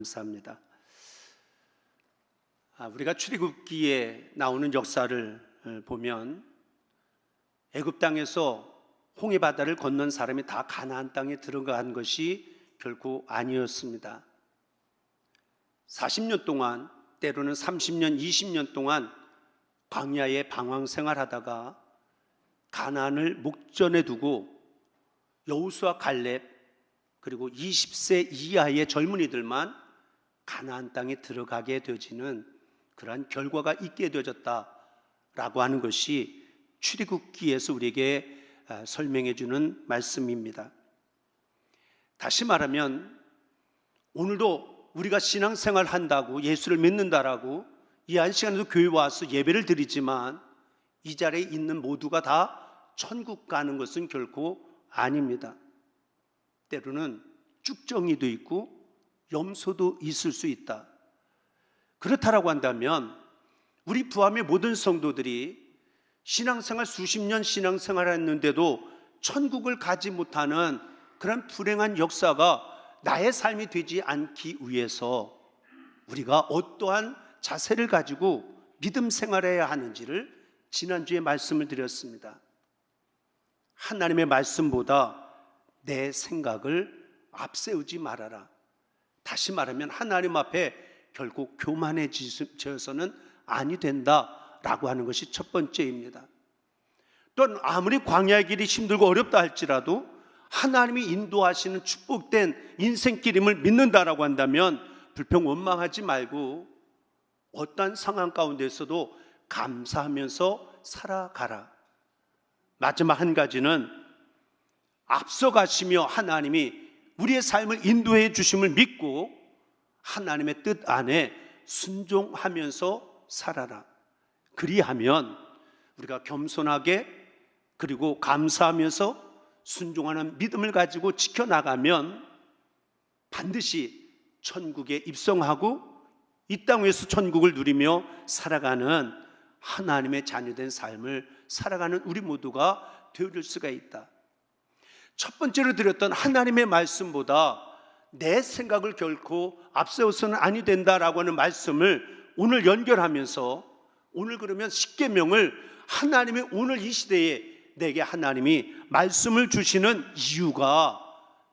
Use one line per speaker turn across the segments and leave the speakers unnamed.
감사합니다. 우리가 출애굽기에 나오는 역사를 보면 애굽 땅에서 홍해 바다를 건넌 사람이 다 가나안 땅에 들어간 것이 결코 아니었습니다. 40년 동안, 때로는 30년, 20년 동안 광야에 방황 생활하다가 가나안을 목전에 두고 여호수아, 갈렙 그리고 20세 이하의 젊은이들만 가나안 땅에 들어가게 되어지는 그러한 결과가 있게 되어졌다라고 하는 것이 출애굽기에서 우리에게 설명해 주는 말씀입니다. 다시 말하면 오늘도 우리가 신앙생활 한다고, 예수를 믿는다라고 이 한 시간에도 교회 와서 예배를 드리지만 이 자리에 있는 모두가 다 천국 가는 것은 결코 아닙니다. 때로는 쭉정이도 있고 염소도 있을 수 있다. 그렇다라고 한다면 우리 부암의 모든 성도들이 신앙생활 수십 년 신앙생활을 했는데도 천국을 가지 못하는 그런 불행한 역사가 나의 삶이 되지 않기 위해서 우리가 어떠한 자세를 가지고 믿음 생활해야 하는지를 지난주에 말씀을 드렸습니다. 하나님의 말씀보다 내 생각을 앞세우지 말아라. 다시 말하면 하나님 앞에 결국 교만해져서는 아니 된다라고 하는 것이 첫 번째입니다. 또한 아무리 광야의 길이 힘들고 어렵다 할지라도 하나님이 인도하시는 축복된 인생길임을 믿는다라고 한다면 불평 원망하지 말고 어떠한 상황 가운데서도 감사하면서 살아가라. 마지막 한 가지는 앞서가시며 하나님이 우리의 삶을 인도해 주심을 믿고 하나님의 뜻 안에 순종하면서 살아라. 그리하면 우리가 겸손하게 그리고 감사하면서 순종하는 믿음을 가지고 지켜나가면 반드시 천국에 입성하고 이 땅 위에서 천국을 누리며 살아가는 하나님의 자녀된 삶을 살아가는 우리 모두가 되어줄 수가 있다. 첫 번째로 드렸던 하나님의 말씀보다 내 생각을 결코 앞세워서는 아니 된다라고 하는 말씀을 오늘 연결하면서 오늘 그러면 십계명을 하나님의 오늘 이 시대에 내게 하나님이 말씀을 주시는 이유가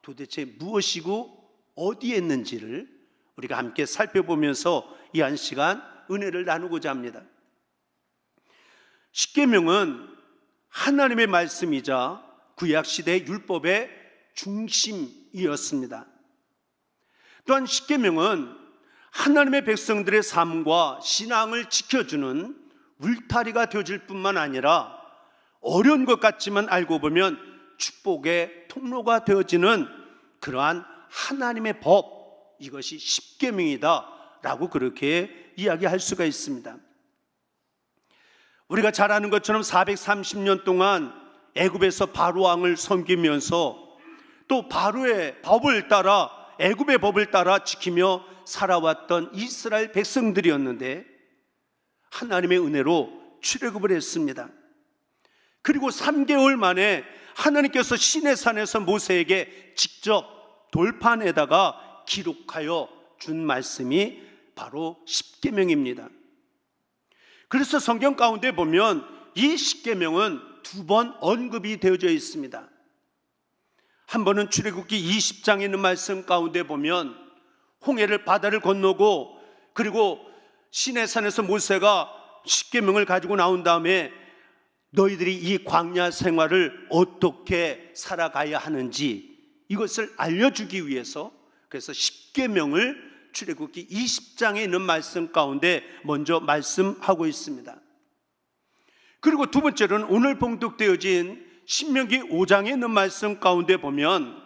도대체 무엇이고 어디에 있는지를 우리가 함께 살펴보면서 이 한 시간 은혜를 나누고자 합니다. 십계명은 하나님의 말씀이자 구약시대의 율법의 중심이었습니다. 또한 십계명은 하나님의 백성들의 삶과 신앙을 지켜주는 울타리가 되어질 뿐만 아니라 어려운 것 같지만 알고 보면 축복의 통로가 되어지는 그러한 하나님의 법, 이것이 십계명이다 라고 그렇게 이야기할 수가 있습니다. 우리가 잘 아는 것처럼 430년 동안 애굽에서 바로 왕을 섬기면서 또 바로의 법을 따라 애굽의 법을 따라 지키며 살아왔던 이스라엘 백성들이었는데 하나님의 은혜로 출애굽을 했습니다. 그리고 3개월 만에 하나님께서 시내산에서 모세에게 직접 돌판에다가 기록하여 준 말씀이 바로 십계명입니다. 그래서 성경 가운데 보면 이 십계명은 2번 언급이 되어져 있습니다. 한 번은 출애굽기 20장에 있는 말씀 가운데 보면 홍해를 바다를 건너고 그리고 시내산에서 모세가 십계명을 가지고 나온 다음에 너희들이 이 광야 생활을 어떻게 살아가야 하는지 이것을 알려주기 위해서 그래서 십계명을 출애굽기 20장에 있는 말씀 가운데 먼저 말씀하고 있습니다. 그리고 두 번째로는 오늘 봉독되어진 신명기 5장에 있는 말씀 가운데 보면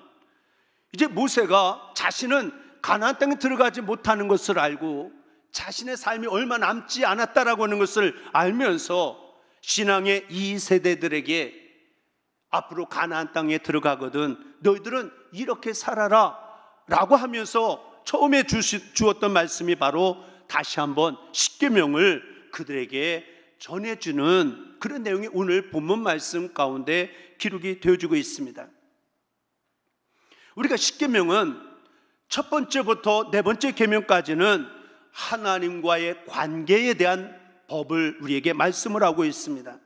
이제 모세가 자신은 가나안 땅에 들어가지 못하는 것을 알고 자신의 삶이 얼마 남지 않았다라고 하는 것을 알면서 신앙의 이 세대들에게 앞으로 가나안 땅에 들어가거든 너희들은 이렇게 살아라 라고 하면서 처음에 주었던 말씀이 바로 다시 한번 십계명을 그들에게 전해주는 그런 내용이 오늘 본문 말씀 가운데 기록이 되어지고 있습니다. 우리가 십계명은 첫 번째부터 네 번째 계명까지는 하나님과의 관계에 대한 법을 우리에게 말씀을 하고 있습니다.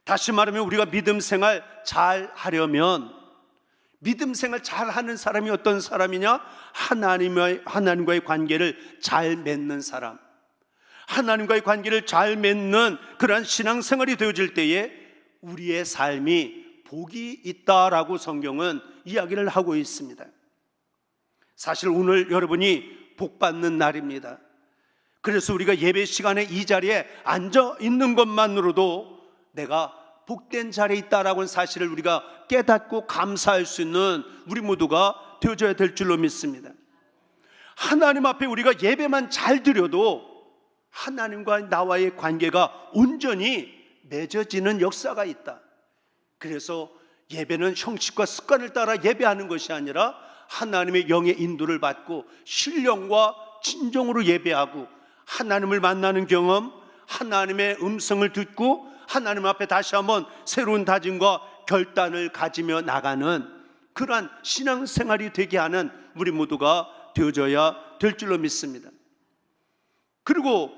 다시 말하면 우리가 믿음 생활 잘 하려면, 믿음 생활 잘 하는 사람이 어떤 사람이냐? 하나님과의 관계를 잘 맺는 사람, 하나님과의 관계를 잘 맺는 그러한 신앙생활이 되어질 때에 우리의 삶이 복이 있다라고 성경은 이야기를 하고 있습니다. 사실 오늘 여러분이 복받는 날입니다. 그래서 우리가 예배 시간에 이 자리에 앉아 있는 것만으로도 내가 복된 자리에 있다라고 하는 사실을 우리가 깨닫고 감사할 수 있는 우리 모두가 되어져야 될 줄로 믿습니다. 하나님 앞에 우리가 예배만 잘 드려도 하나님과 나와의 관계가 온전히 맺어지는 역사가 있다. 그래서 예배는 형식과 습관을 따라 예배하는 것이 아니라 하나님의 영의 인도를 받고 신령과 진정으로 예배하고 하나님을 만나는 경험, 하나님의 음성을 듣고 하나님 앞에 다시 한번 새로운 다짐과 결단을 가지며 나가는 그러한 신앙생활이 되게 하는 우리 모두가 되어져야 될 줄로 믿습니다. 그리고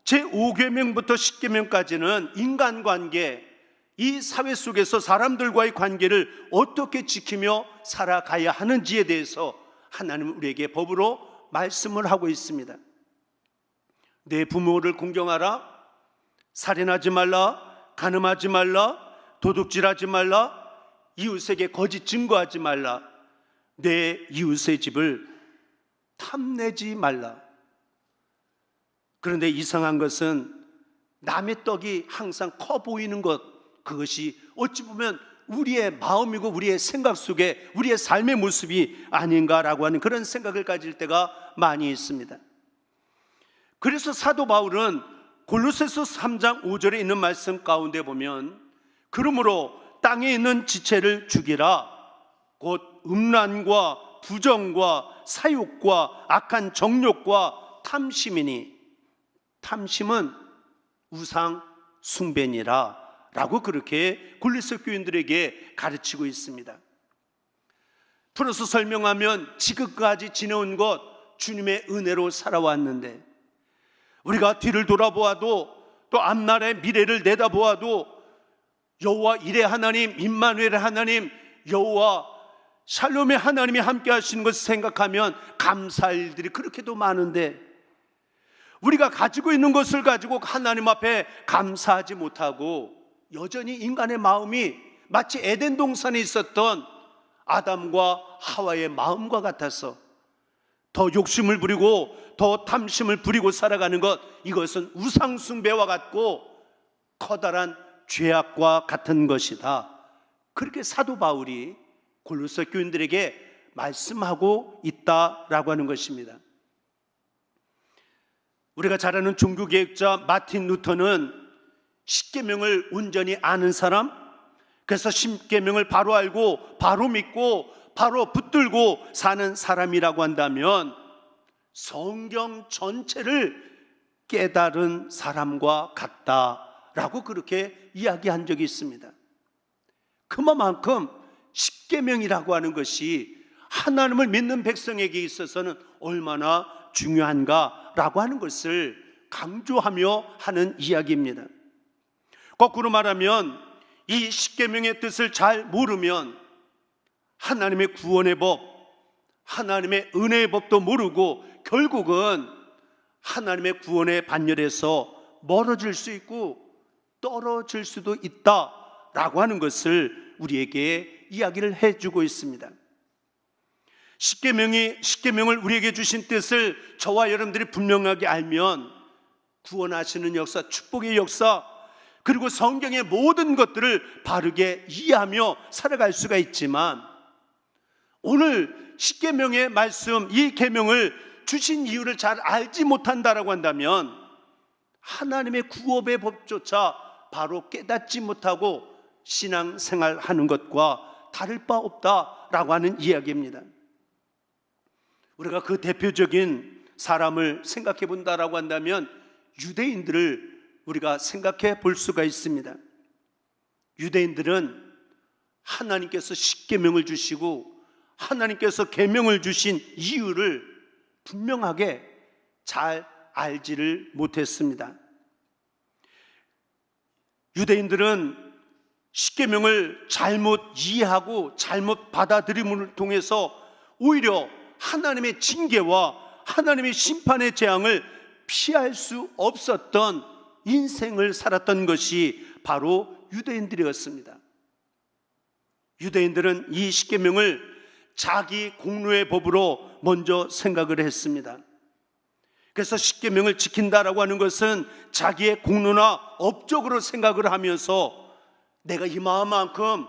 제5계명부터 10계명까지는 인간관계, 이 사회 속에서 사람들과의 관계를 어떻게 지키며 살아가야 하는지에 대해서 하나님은 우리에게 법으로 말씀을 하고 있습니다. 내 부모를 공경하라, 살인하지 말라, 간음하지 말라, 도둑질하지 말라, 이웃에게 거짓 증거하지 말라, 내 이웃의 집을 탐내지 말라. 그런데 이상한 것은 남의 떡이 항상 커 보이는 것, 그것이 어찌 보면 우리의 마음이고 우리의 생각 속에 우리의 삶의 모습이 아닌가라고 하는 그런 생각을 가질 때가 많이 있습니다. 그래서 사도 바울은 골로새서 3장 5절에 있는 말씀 가운데 보면, 그러므로 땅에 있는 지체를 죽이라, 곧 음란과 부정과 사욕과 악한 정욕과 탐심이니, 탐심은 우상 숭배니라 라고 그렇게 골로새 교인들에게 가르치고 있습니다. 풀어서 설명하면 지금까지 지내온 것 주님의 은혜로 살아왔는데, 우리가 뒤를 돌아보아도 또 앞날의 미래를 내다보아도 여호와 이레 하나님, 임마누엘의 하나님, 여호와 샬롬의 하나님이 함께 하시는 것을 생각하면 감사할 일들이 그렇게도 많은데, 우리가 가지고 있는 것을 가지고 하나님 앞에 감사하지 못하고 여전히 인간의 마음이 마치 에덴 동산에 있었던 아담과 하와의 마음과 같아서 더 욕심을 부리고 더 탐심을 부리고 살아가는 것, 이것은 우상 숭배와 같고 커다란 죄악과 같은 것이다. 그렇게 사도 바울이 골로새 교인들에게 말씀하고 있다라고 하는 것입니다. 우리가 잘 아는 종교개혁자 마틴 루터는 십계명을 온전히 아는 사람, 그래서 십계명을 바로 알고 바로 믿고 바로 붙들고 사는 사람이라고 한다면 성경 전체를 깨달은 사람과 같다라고 그렇게 이야기한 적이 있습니다. 그만큼 십계명이라고 하는 것이 하나님을 믿는 백성에게 있어서는 얼마나 중요한가라고 하는 것을 강조하며 하는 이야기입니다. 거꾸로 말하면 이 십계명의 뜻을 잘 모르면 하나님의 구원의 법, 하나님의 은혜의 법도 모르고 결국은 하나님의 구원의 반열에서 멀어질 수 있고 떨어질 수도 있다라고 하는 것을 우리에게 이야기를 해주고 있습니다. 십계명을 우리에게 주신 뜻을 저와 여러분들이 분명하게 알면 구원하시는 역사, 축복의 역사, 그리고 성경의 모든 것들을 바르게 이해하며 살아갈 수가 있지만, 오늘 십계명의 말씀, 이 계명을 주신 이유를 잘 알지 못한다라고 한다면 하나님의 구업의 법조차 바로 깨닫지 못하고 신앙생활하는 것과 다를 바 없다라고 하는 이야기입니다. 우리가 그 대표적인 사람을 생각해 본다라고 한다면 유대인들을 우리가 생각해 볼 수가 있습니다. 유대인들은 하나님께서 십계명을 주시고 하나님께서 계명을 주신 이유를 분명하게 잘 알지를 못했습니다. 유대인들은 십계명을 잘못 이해하고 잘못 받아들임을 통해서 오히려 하나님의 징계와 하나님의 심판의 재앙을 피할 수 없었던 인생을 살았던 것이 바로 유대인들이었습니다. 유대인들은 이 십계명을 자기 공로의 법으로 먼저 생각을 했습니다. 그래서 십계명을 지킨다라고 하는 것은 자기의 공로나 업적으로 생각을 하면서 내가 이만큼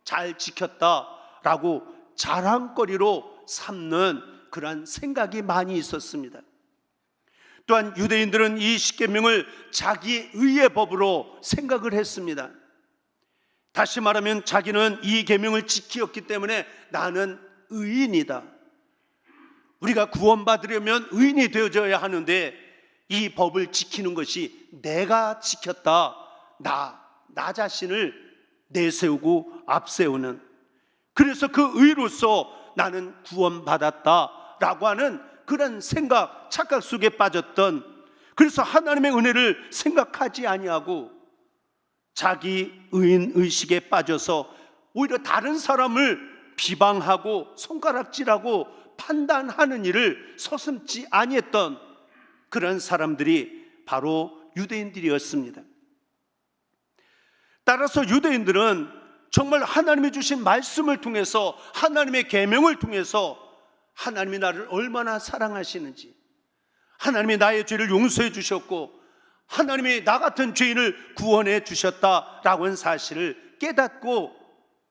잘 지켰다라고 자랑거리로 삼는 그러한 생각이 많이 있었습니다. 또한 유대인들은 이 십계명을 자기 의의 법으로 생각을 했습니다. 다시 말하면 자기는 이 계명을 지키었기 때문에 나는 의인이다. 우리가 구원받으려면 의인이 되어져야 하는데 이 법을 지키는 것이 내가 지켰다, 나 자신을 내세우고 앞세우는, 그래서 그 의로서 나는 구원받았다라고 하는 그런 생각, 착각 속에 빠졌던, 그래서 하나님의 은혜를 생각하지 아니하고 자기 의인 의식에 빠져서 오히려 다른 사람을 비방하고 손가락질하고 판단하는 일을 서슴지 아니했던 그런 사람들이 바로 유대인들이었습니다. 따라서 유대인들은 정말 하나님이 주신 말씀을 통해서, 하나님의 계명을 통해서 하나님이 나를 얼마나 사랑하시는지, 하나님이 나의 죄를 용서해 주셨고 하나님이 나 같은 죄인을 구원해 주셨다라고 하는 사실을 깨닫고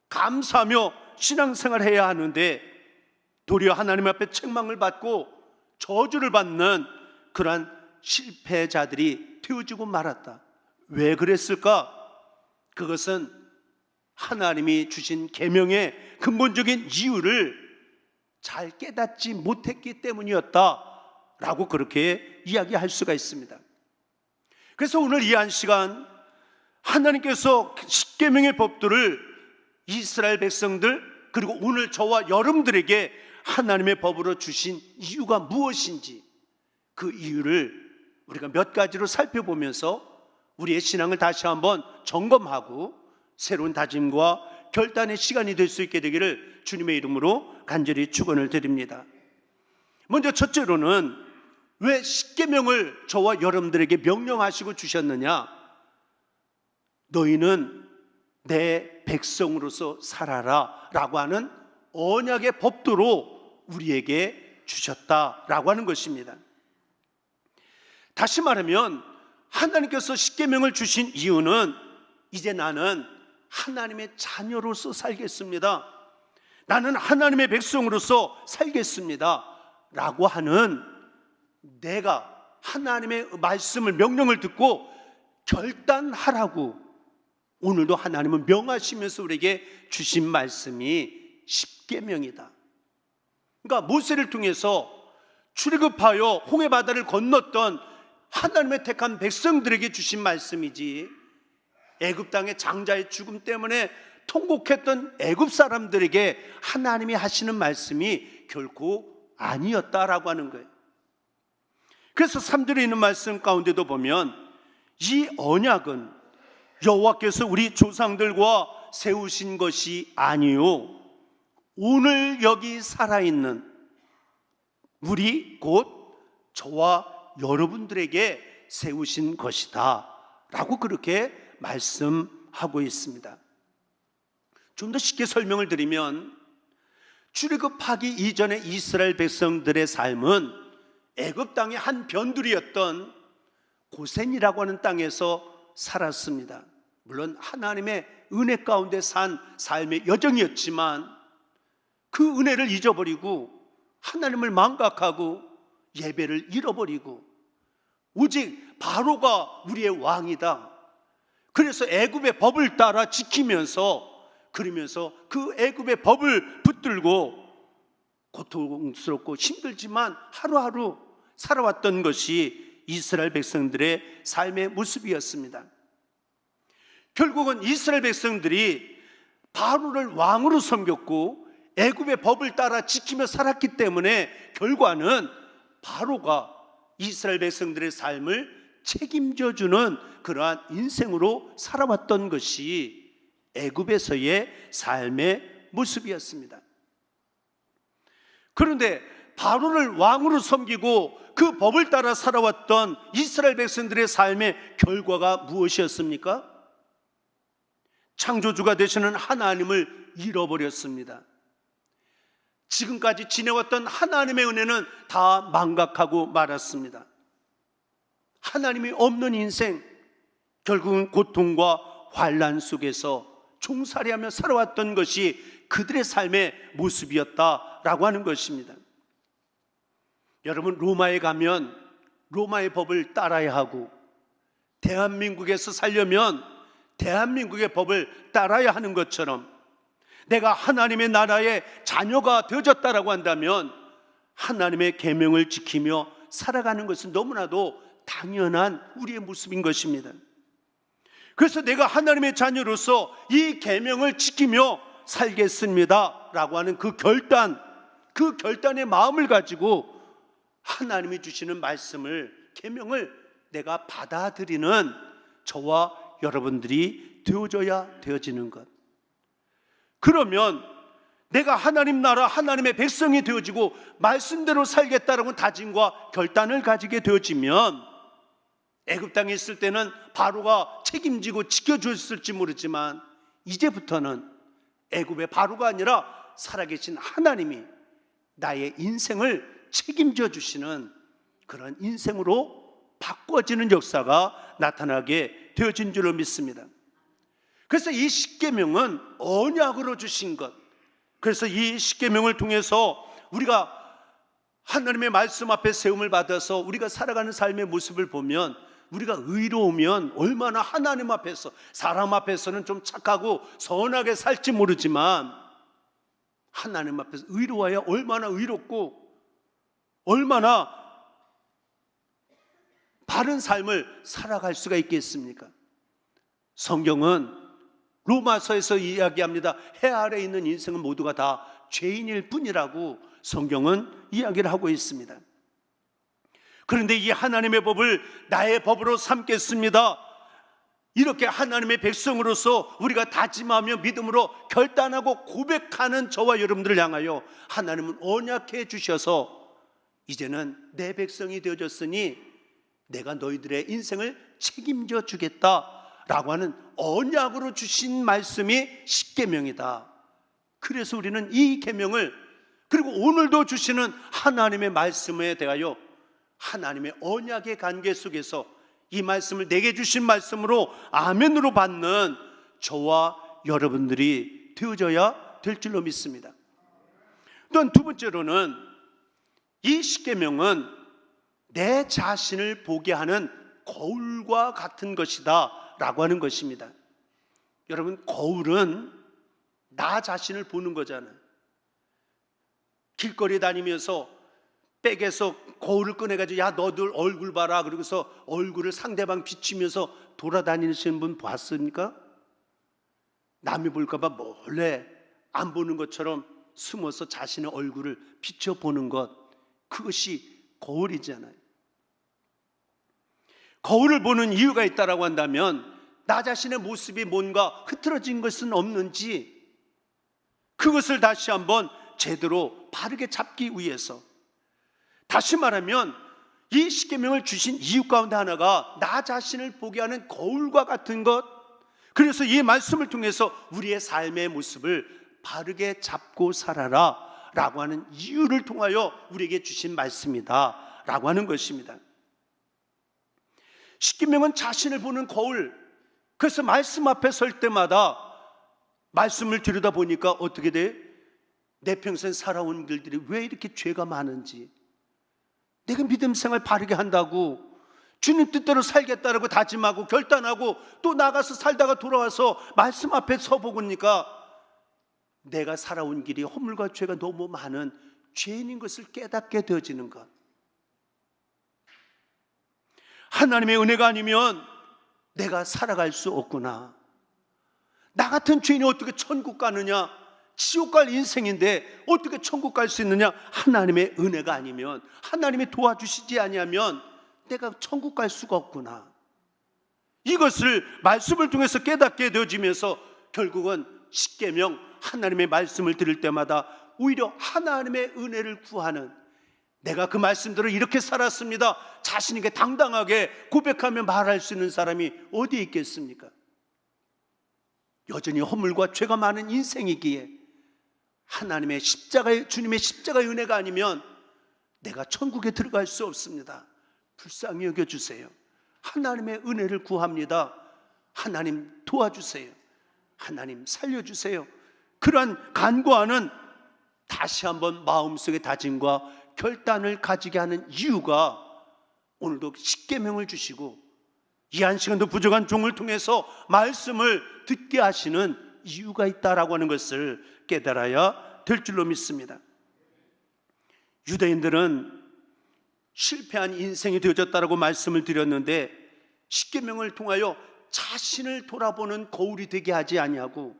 감사하며 신앙생활을 해야 하는데, 도리어 하나님 앞에 책망을 받고 저주를 받는 그러한 실패자들이 되어지고 말았다. 왜 그랬을까? 그것은 하나님이 주신 계명의 근본적인 이유를 잘 깨닫지 못했기 때문이었다라고 그렇게 이야기할 수가 있습니다. 그래서 오늘 이 한 시간 하나님께서 십계명의 법들을 이스라엘 백성들, 그리고 오늘 저와 여러분들에게 하나님의 법으로 주신 이유가 무엇인지, 그 이유를 우리가 몇 가지로 살펴보면서 우리의 신앙을 다시 한번 점검하고 새로운 다짐과 결단의 시간이 될 수 있게 되기를 주님의 이름으로 간절히 축원을 드립니다. 먼저 첫째로는 왜 십계명을 저와 여러분들에게 명령하시고 주셨느냐? 너희는 내 백성으로서 살아라 라고 하는 언약의 법도로 우리에게 주셨다라고 하는 것입니다. 다시 말하면 하나님께서 십계명을 주신 이유는 이제 나는 하나님의 자녀로서 살겠습니다, 나는 하나님의 백성으로서 살겠습니다 라고 하는, 내가 하나님의 말씀을, 명령을 듣고 결단하라고 오늘도 하나님은 명하시면서 우리에게 주신 말씀이 십계명이다. 그러니까 모세를 통해서 출애굽하여 홍해 바다를 건넜던 하나님의 택한 백성들에게 주신 말씀이지, 애굽 땅의 장자의 죽음 때문에 통곡했던 애굽 사람들에게 하나님이 하시는 말씀이 결코 아니었다라고 하는 거예요. 그래서 3절에 있는 말씀 가운데도 보면 이 언약은 여호와께서 우리 조상들과 세우신 것이 아니요 오늘 여기 살아있는 우리 곧 저와 여러분들에게 세우신 것이다 라고 그렇게 말씀하고 있습니다. 좀 더 쉽게 설명을 드리면, 출애굽하기 이전의 이스라엘 백성들의 삶은 애굽 땅의 한 변두리였던 고센이라고 하는 땅에서 살았습니다. 물론 하나님의 은혜 가운데 산 삶의 여정이었지만 그 은혜를 잊어버리고 하나님을 망각하고 예배를 잃어버리고 오직 바로가 우리의 왕이다, 그래서 애굽의 법을 따라 지키면서, 그러면서 그 애굽의 법을 붙들고 고통스럽고 힘들지만 하루하루 살아왔던 것이 이스라엘 백성들의 삶의 모습이었습니다. 결국은 이스라엘 백성들이 바로를 왕으로 섬겼고 애굽의 법을 따라 지키며 살았기 때문에 결과는 바로가 이스라엘 백성들의 삶을 책임져 주는 그러한 인생으로 살아왔던 것이 애굽에서의 삶의 모습이었습니다. 그런데 바로를 왕으로 섬기고 그 법을 따라 살아왔던 이스라엘 백성들의 삶의 결과가 무엇이었습니까? 창조주가 되시는 하나님을 잃어버렸습니다. 지금까지 지내왔던 하나님의 은혜는 다 망각하고 말았습니다. 하나님이 없는 인생, 결국은 고통과 환난 속에서 종살이하며 살아왔던 것이 그들의 삶의 모습이었다라고 하는 것입니다. 여러분, 로마에 가면 로마의 법을 따라야 하고, 대한민국에서 살려면 대한민국의 법을 따라야 하는 것처럼, 내가 하나님의 나라의 자녀가 되어졌다라고 한다면 하나님의 계명을 지키며 살아가는 것은 너무나도 당연한 우리의 모습인 것입니다. 그래서 내가 하나님의 자녀로서 이 계명을 지키며 살겠습니다 라고 하는 그 결단의 마음을 가지고 하나님이 주시는 말씀을, 계명을 내가 받아들이는 저와 여러분들이 되어지는 것. 그러면 내가 하나님 나라, 하나님의 백성이 되어지고 말씀대로 살겠다라는 다짐과 결단을 가지게 되어지면, 애굽 땅에 있을 때는 바로가 책임지고 지켜줬을지 모르지만 이제부터는 애굽의 바로가 아니라 살아계신 하나님이 나의 인생을 책임져 주시는 그런 인생으로 바꿔지는 역사가 나타나게 되어진 줄로 믿습니다. 그래서 이 십계명은 언약으로 주신 것, 그래서 이 십계명을 통해서 우리가 하나님의 말씀 앞에 세움을 받아서 우리가 살아가는 삶의 모습을 보면, 우리가 의로우면 얼마나 하나님 앞에서, 사람 앞에서는 좀 착하고 선하게 살지 모르지만 하나님 앞에서 의로워야 얼마나 의롭고 얼마나 바른 삶을 살아갈 수가 있겠습니까? 성경은 로마서에서 이야기합니다. 해 아래에 있는 인생은 모두가 다 죄인일 뿐이라고 성경은 이야기를 하고 있습니다. 그런데 이 하나님의 법을 나의 법으로 삼겠습니다, 이렇게 하나님의 백성으로서 우리가 다짐하며 믿음으로 결단하고 고백하는 저와 여러분들을 향하여 하나님은 언약해 주셔서 이제는 내 백성이 되어졌으니 내가 너희들의 인생을 책임져 주겠다라고 하는 언약으로 주신 말씀이 십계명이다. 그래서 우리는 이 계명을, 그리고 오늘도 주시는 하나님의 말씀에 대하여 하나님의 언약의 관계 속에서 이 말씀을 내게 주신 말씀으로 아멘으로 받는 저와 여러분들이 되어져야 될 줄로 믿습니다. 또한 두 번째로는 이 십계명은 내 자신을 보게 하는 거울과 같은 것이다 라고 하는 것입니다. 여러분, 거울은 나 자신을 보는 거잖아요. 길거리 다니면서 백에서 거울을 꺼내가지고 야 너들 얼굴 봐라, 그러고서 얼굴을 상대방 비치면서 돌아다니시는 분 봤습니까? 남이 볼까봐 몰래 안 보는 것처럼 숨어서 자신의 얼굴을 비춰보는 것, 그것이 거울이잖아요. 거울을 보는 이유가 있다라고 한다면 나 자신의 모습이 뭔가 흐트러진 것은 없는지 그것을 다시 한번 제대로 바르게 잡기 위해서, 다시 말하면 이 십계명을 주신 이유 가운데 하나가 나 자신을 보게 하는 거울과 같은 것, 그래서 이 말씀을 통해서 우리의 삶의 모습을 바르게 잡고 살아라 라고 하는 이유를 통하여 우리에게 주신 말씀이다 라고 하는 것입니다. 십계명은 자신을 보는 거울, 그래서 말씀 앞에 설 때마다 말씀을 들여다보니까 어떻게 돼? 내 평생 살아온 길들이 왜 이렇게 죄가 많은지, 내가 믿음 생활 바르게 한다고 주님 뜻대로 살겠다라고 다짐하고 결단하고 또 나가서 살다가 돌아와서 말씀 앞에 서보니까 내가 살아온 길이 허물과 죄가 너무 많은 죄인인 것을 깨닫게 되어지는 것. 하나님의 은혜가 아니면 내가 살아갈 수 없구나. 나 같은 죄인이 어떻게 천국 가느냐, 지옥 갈 인생인데 어떻게 천국 갈 수 있느냐? 하나님의 은혜가 아니면, 하나님이 도와주시지 아니하면 내가 천국 갈 수가 없구나. 이것을 말씀을 통해서 깨닫게 되어지면서 결국은 십계명, 하나님의 말씀을 들을 때마다 오히려 하나님의 은혜를 구하는, 내가 그 말씀대로 이렇게 살았습니다, 자신 있게 당당하게 고백하며 말할 수 있는 사람이 어디에 있겠습니까? 여전히 허물과 죄가 많은 인생이기에 하나님의 십자가의, 주님의 십자가의 은혜가 아니면 내가 천국에 들어갈 수 없습니다. 불쌍히 여겨주세요. 하나님의 은혜를 구합니다. 하나님 도와주세요. 하나님 살려주세요. 그러한 간구하는 다시 한번 마음속의 다짐과 결단을 가지게 하는 이유가 오늘도 십계명을 주시고 이 한 시간도 부족한 종을 통해서 말씀을 듣게 하시는 이유가 있다라고 하는 것을 깨달아야 될 줄로 믿습니다. 유대인들은 실패한 인생이 되어졌다라고 말씀을 드렸는데, 십계명을 통하여 자신을 돌아보는 거울이 되게 하지 아니하고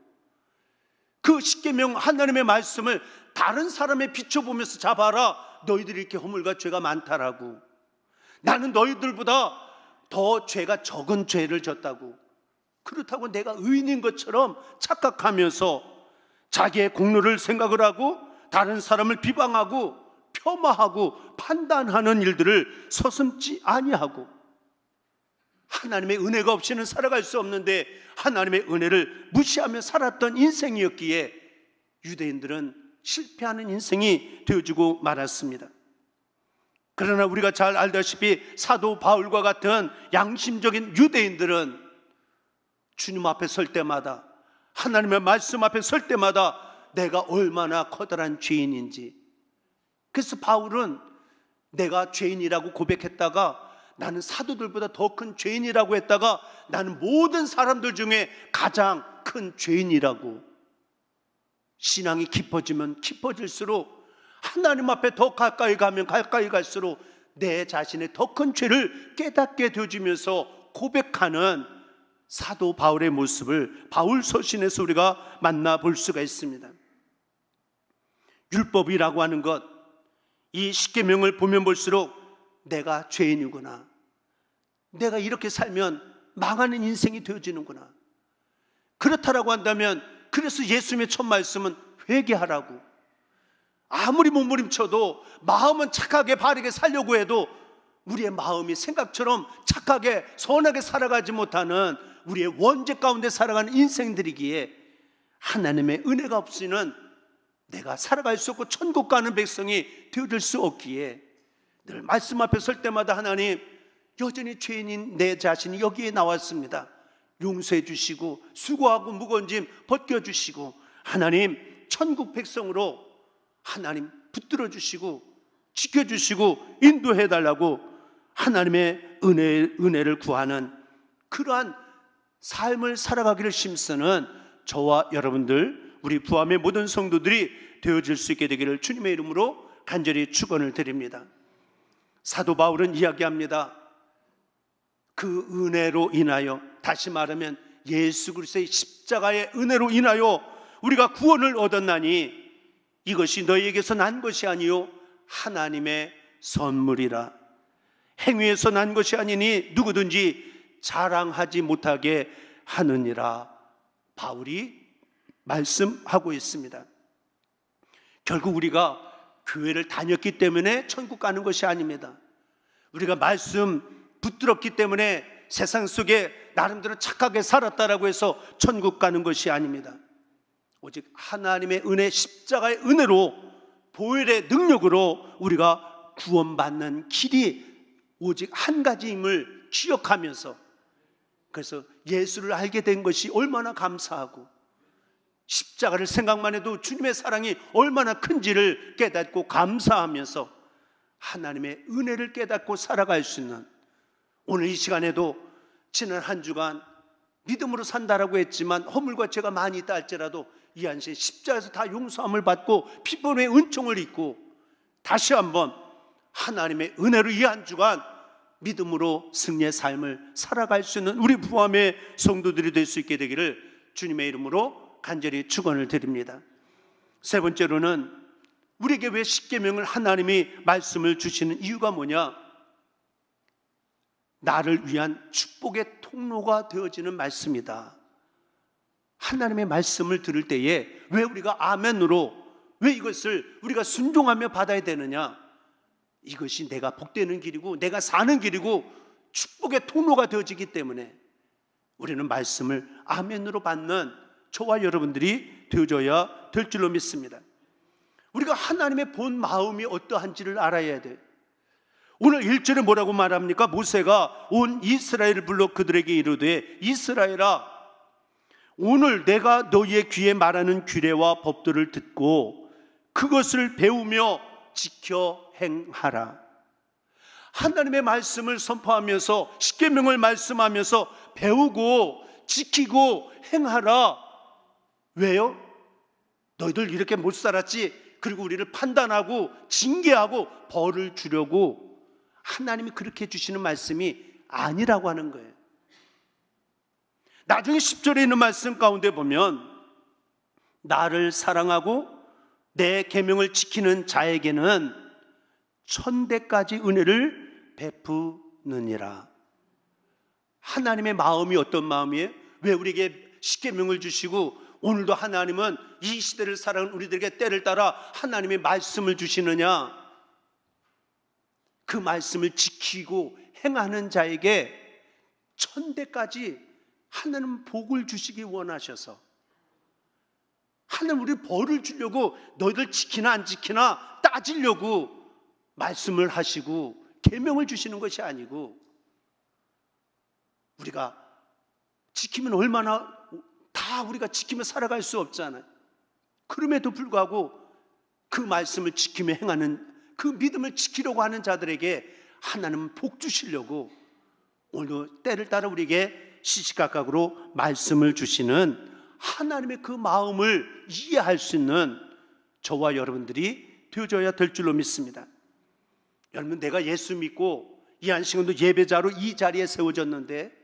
그 십계명 하나님의 말씀을 다른 사람에 비춰보면서, 잡아라, 너희들이 이렇게 허물과 죄가 많다라고, 나는 너희들보다 더 죄가 적은 죄를 졌다고, 그렇다고 내가 의인인 것처럼 착각하면서 자기의 공로를 생각을 하고 다른 사람을 비방하고 폄하하고 판단하는 일들을 서슴지 아니하고, 하나님의 은혜가 없이는 살아갈 수 없는데 하나님의 은혜를 무시하며 살았던 인생이었기에 유대인들은 실패하는 인생이 되어지고 말았습니다. 그러나 우리가 잘 알다시피 사도 바울과 같은 양심적인 유대인들은 주님 앞에 설 때마다, 하나님의 말씀 앞에 설 때마다 내가 얼마나 커다란 죄인인지, 그래서 바울은 내가 죄인이라고 고백했다가 나는 사도들보다 더 큰 죄인이라고 했다가 나는 모든 사람들 중에 가장 큰 죄인이라고, 신앙이 깊어지면 깊어질수록, 하나님 앞에 더 가까이 가면 가까이 갈수록 내 자신의 더 큰 죄를 깨닫게 되어지면서 고백하는 사도 바울의 모습을 바울 서신에서 우리가 만나볼 수가 있습니다. 율법이라고 하는 것, 이 십계명을 보면 볼수록 내가 죄인이구나, 내가 이렇게 살면 망하는 인생이 되어지는구나, 그렇다라고 한다면, 그래서 예수님의 첫 말씀은 회개하라고, 아무리 몸부림쳐도 마음은 착하게 바르게 살려고 해도 우리의 마음이 생각처럼 착하게 선하게 살아가지 못하는 우리의 원죄 가운데 살아가는 인생들이기에 하나님의 은혜가 없이는 내가 살아갈 수 없고 천국 가는 백성이 되어질 수 없기에 늘 말씀 앞에 설 때마다 하나님, 여전히 죄인인 내 자신이 여기에 나왔습니다, 용서해 주시고 수고하고 무거운 짐 벗겨주시고 하나님 천국 백성으로 하나님 붙들어 주시고 지켜주시고 인도해 달라고 하나님의 은혜를 구하는 그러한 삶을 살아가기를 힘쓰는 저와 여러분들, 우리 부암의 모든 성도들이 되어질 수 있게 되기를 주님의 이름으로 간절히 축원을 드립니다. 사도 바울은 이야기합니다. 그 은혜로 인하여, 다시 말하면 예수 그리스도의 십자가의 은혜로 인하여 우리가 구원을 얻었나니 이것이 너희에게서 난 것이 아니요 하나님의 선물이라. 행위에서 난 것이 아니니 누구든지 자랑하지 못하게 하느니라. 바울이 말씀하고 있습니다. 결국 우리가 교회를 다녔기 때문에 천국 가는 것이 아닙니다. 우리가 말씀 붙들었기 때문에 세상 속에 나름대로 착하게 살았다라고 해서 천국 가는 것이 아닙니다. 오직 하나님의 은혜, 십자가의 은혜로, 보혈의 능력으로 우리가 구원받는 길이 오직 한 가지임을 기억하면서, 그래서 예수를 알게 된 것이 얼마나 감사하고 십자가를 생각만 해도 주님의 사랑이 얼마나 큰지를 깨닫고 감사하면서 하나님의 은혜를 깨닫고 살아갈 수 있는, 오늘 이 시간에도 지난 한 주간 믿음으로 산다라고 했지만 허물과 죄가 많이 있다 할지라도 이 한 시에 십자가에서 다 용서함을 받고 피보의 은총을 입고 다시 한번 하나님의 은혜로 이 한 주간 믿음으로 승리의 삶을 살아갈 수 있는 우리 부암의 성도들이 될 수 있게 되기를 주님의 이름으로 간절히 축원을 드립니다. 세 번째로는 우리에게 왜 십계명을 하나님이 말씀을 주시는 이유가 뭐냐? 나를 위한 축복의 통로가 되어지는 말씀이다. 하나님의 말씀을 들을 때에 왜 우리가 아멘으로, 왜 이것을 우리가 순종하며 받아야 되느냐? 이것이 내가 복되는 길이고 내가 사는 길이고 축복의 통로가 되어지기 때문에 우리는 말씀을 아멘으로 받는 저와 여러분들이 되어줘야 될 줄로 믿습니다. 우리가 하나님의 본 마음이 어떠한지를 알아야 돼요. 오늘 1절에 뭐라고 말합니까? 모세가 온 이스라엘을 불러 그들에게 이르되 이스라엘아, 오늘 내가 너희의 귀에 말하는 규례와 법도를 듣고 그것을 배우며 지켜 행하라. 하나님의 말씀을 선포하면서 십계명을 말씀하면서 배우고 지키고 행하라. 왜요? 너희들 이렇게 못 살았지? 그리고 우리를 판단하고 징계하고 벌을 주려고 하나님이 그렇게 주시는 말씀이 아니라고 하는 거예요. 나중에 10절에 있는 말씀 가운데 보면 나를 사랑하고 내 계명을 지키는 자에게는 천대까지 은혜를 베푸느니라. 하나님의 마음이 어떤 마음이에요? 왜 우리에게 십계명을 주시고 오늘도 하나님은 이 시대를 살아가는 우리들에게 때를 따라 하나님의 말씀을 주시느냐? 그 말씀을 지키고 행하는 자에게 천대까지 하나님 복을 주시기 원하셔서 하나님 우리 벌을 주려고 너희들 지키나 안 지키나 따지려고 말씀을 하시고 계명을 주시는 것이 아니고, 우리가 지키면 얼마나 다 우리가 지키며 살아갈 수 없잖아요. 그럼에도 불구하고 그 말씀을 지키며 행하는, 그 믿음을 지키려고 하는 자들에게 하나님은 복 주시려고 오늘도 때를 따라 우리에게 시시각각으로 말씀을 주시는 하나님의 그 마음을 이해할 수 있는 저와 여러분들이 되어줘야 될 줄로 믿습니다. 여러분, 내가 예수 믿고 이 한 시간도 예배자로 이 자리에 세워졌는데,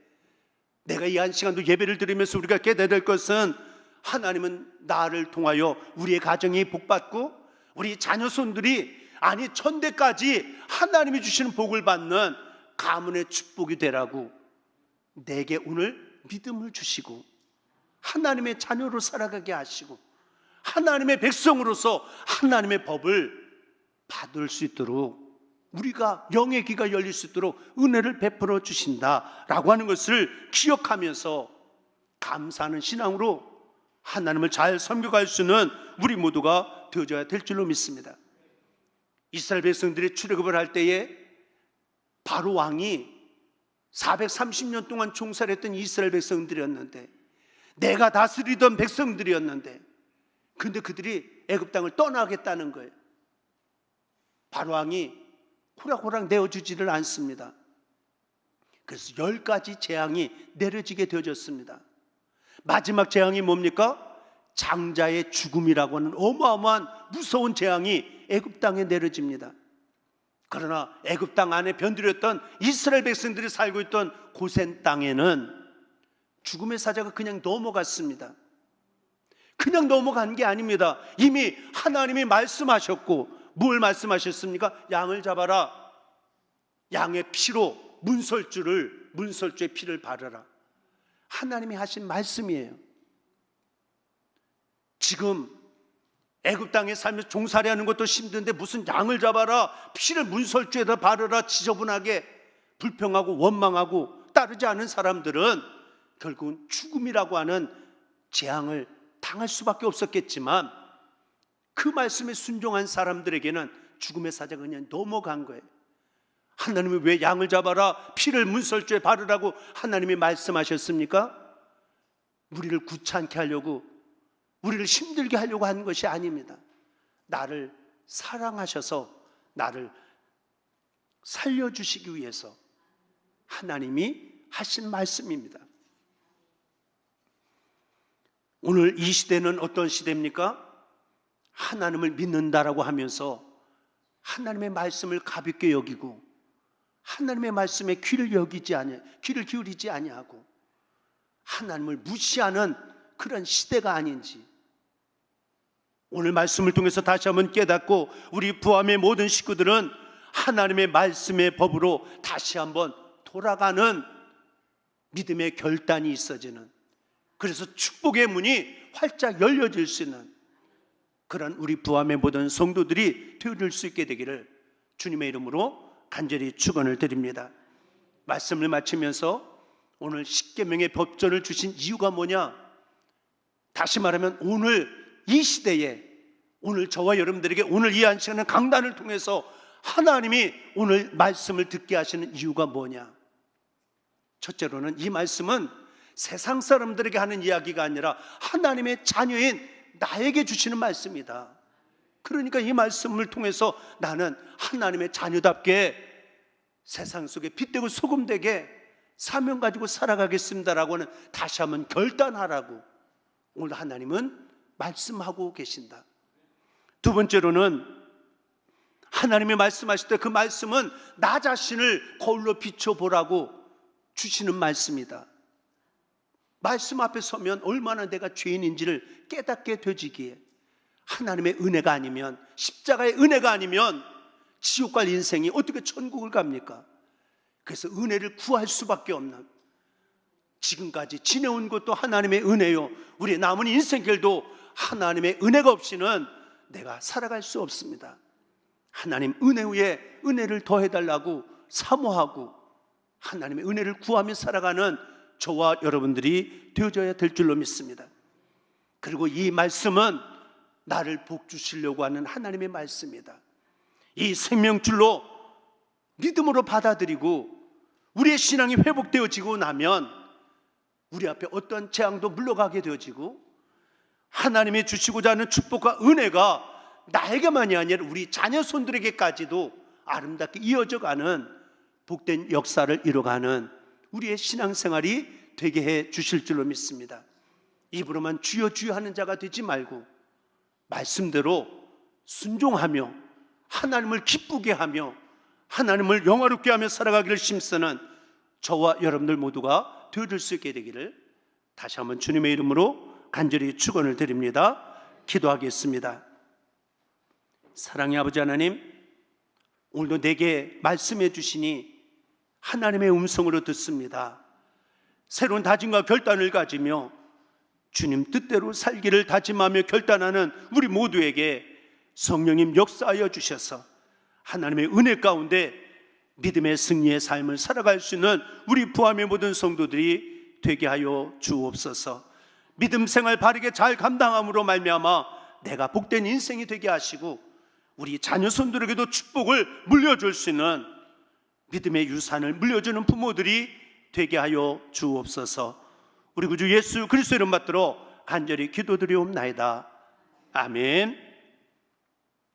내가 이 한 시간도 예배를 드리면서 우리가 깨달아야 될 것은 하나님은 나를 통하여 우리의 가정이 복받고 우리 자녀손들이, 아니 천대까지 하나님이 주시는 복을 받는 가문의 축복이 되라고 내게 오늘 믿음을 주시고 하나님의 자녀로 살아가게 하시고 하나님의 백성으로서 하나님의 법을 받을 수 있도록, 우리가 영의 귀가 열릴 수 있도록 은혜를 베풀어 주신다라고 하는 것을 기억하면서 감사하는 신앙으로 하나님을 잘 섬겨갈 수 있는 우리 모두가 되어져야 될 줄로 믿습니다. 이스라엘 백성들이 출애굽을 할 때에 바로 왕이 430년 동안 종살이 했던 이스라엘 백성들이었는데, 내가 다스리던 백성들이었는데, 근데 그들이 애굽 땅을 떠나겠다는 거예요. 바로 왕이 호락호락 내어주지를 않습니다. 그래서 10가지 재앙이 내려지게 되어졌습니다. 마지막 재앙이 뭡니까? 장자의 죽음이라고 하는 어마어마한 무서운 재앙이 애굽 땅에 내려집니다. 그러나 애굽 땅 안에 변들였던 이스라엘 백성들이 살고 있던 고센 땅에는 죽음의 사자가 그냥 넘어갔습니다. 그냥 넘어간 게 아닙니다. 이미 하나님이 말씀하셨고, 뭘 말씀하셨습니까? 양을 잡아라. 양의 피로 문설주의 피를 바르라. 하나님이 하신 말씀이에요. 지금 애굽 땅에 살면서 종살이하는 것도 힘든데 무슨 양을 잡아라, 피를 문설주에다 바르라, 지저분하게 불평하고 원망하고 따르지 않은 사람들은 결국은 죽음이라고 하는 재앙을 당할 수밖에 없었겠지만, 그 말씀에 순종한 사람들에게는 죽음의 사자가 그냥 넘어간 거예요. 하나님이 왜 양을 잡아라, 피를 문설주에 바르라고 하나님이 말씀하셨습니까? 우리를 귀찮게 하려고, 우리를 힘들게 하려고 하는 것이 아닙니다. 나를 사랑하셔서 나를 살려주시기 위해서 하나님이 하신 말씀입니다. 오늘 이 시대는 어떤 시대입니까? 하나님을 믿는다라고 하면서 하나님의 말씀을 가볍게 여기고 하나님의 말씀에 귀를 기울이지 아니하고 하나님을 무시하는 그런 시대가 아닌지, 오늘 말씀을 통해서 다시 한번 깨닫고 우리 부함의 모든 식구들은 하나님의 말씀의 법으로 다시 한번 돌아가는 믿음의 결단이 있어지는, 그래서 축복의 문이 활짝 열려질 수 있는 그런 우리 부함의 모든 성도들이 되어줄 수 있게 되기를 주님의 이름으로 간절히 축원을 드립니다. 말씀을 마치면서 오늘 십계명의 법전을 주신 이유가 뭐냐? 다시 말하면 오늘 이 시대에, 오늘 저와 여러분들에게 오늘 이 한 시간의 강단을 통해서 하나님이 오늘 말씀을 듣게 하시는 이유가 뭐냐? 첫째로는 이 말씀은 세상 사람들에게 하는 이야기가 아니라 하나님의 자녀인 나에게 주시는 말씀이다. 그러니까 이 말씀을 통해서 나는 하나님의 자녀답게 세상 속에 빛되고 소금되게 사명 가지고 살아가겠습니다라고 하는 다시 한번 결단하라고 오늘 하나님은 말씀하고 계신다. 두 번째로는 하나님이 말씀하실 때 그 말씀은 나 자신을 거울로 비춰보라고 주시는 말씀이다. 말씀 앞에 서면 얼마나 내가 죄인인지를 깨닫게 되지기에 하나님의 은혜가 아니면, 십자가의 은혜가 아니면 지옥 갈 인생이 어떻게 천국을 갑니까? 그래서 은혜를 구할 수밖에 없는, 지금까지 지내온 것도 하나님의 은혜요, 우리 남은 인생길도 하나님의 은혜가 없이는 내가 살아갈 수 없습니다. 하나님 은혜 위에 은혜를 더해달라고 사모하고 하나님의 은혜를 구하며 살아가는 저와 여러분들이 되어져야 될 줄로 믿습니다. 그리고 이 말씀은 나를 복 주시려고 하는 하나님의 말씀이다. 이 생명줄로 믿음으로 받아들이고 우리의 신앙이 회복되어지고 나면 우리 앞에 어떤 재앙도 물러가게 되어지고 하나님이 주시고자 하는 축복과 은혜가 나에게만이 아니라 우리 자녀 손들에게까지도 아름답게 이어져가는 복된 역사를 이뤄가는 우리의 신앙생활이 되게 해 주실 줄로 믿습니다. 입으로만 주여 주여 하는 자가 되지 말고 말씀대로 순종하며 하나님을 기쁘게 하며 하나님을 영화롭게 하며 살아가기를 힘쓰는 저와 여러분들 모두가 되어줄 수 있게 되기를 다시 한번 주님의 이름으로 간절히 축원을 드립니다. 기도하겠습니다. 사랑의 아버지 하나님, 오늘도 내게 말씀해 주시니 하나님의 음성으로 듣습니다. 새로운 다짐과 결단을 가지며 주님 뜻대로 살기를 다짐하며 결단하는 우리 모두에게 성령님 역사하여 주셔서 하나님의 은혜 가운데 믿음의 승리의 삶을 살아갈 수 있는 우리 부함의 모든 성도들이 되게 하여 주옵소서. 믿음 생활 바르게 잘 감당함으로 말미암아 내가 복된 인생이 되게 하시고 우리 자녀 손들에게도 축복을 물려줄 수 있는 믿음의 유산을 물려주는 부모들이 되게 하여 주옵소서. 우리 구주 예수 그리스도 이름 받들어 간절히 기도드리옵나이다. 아멘.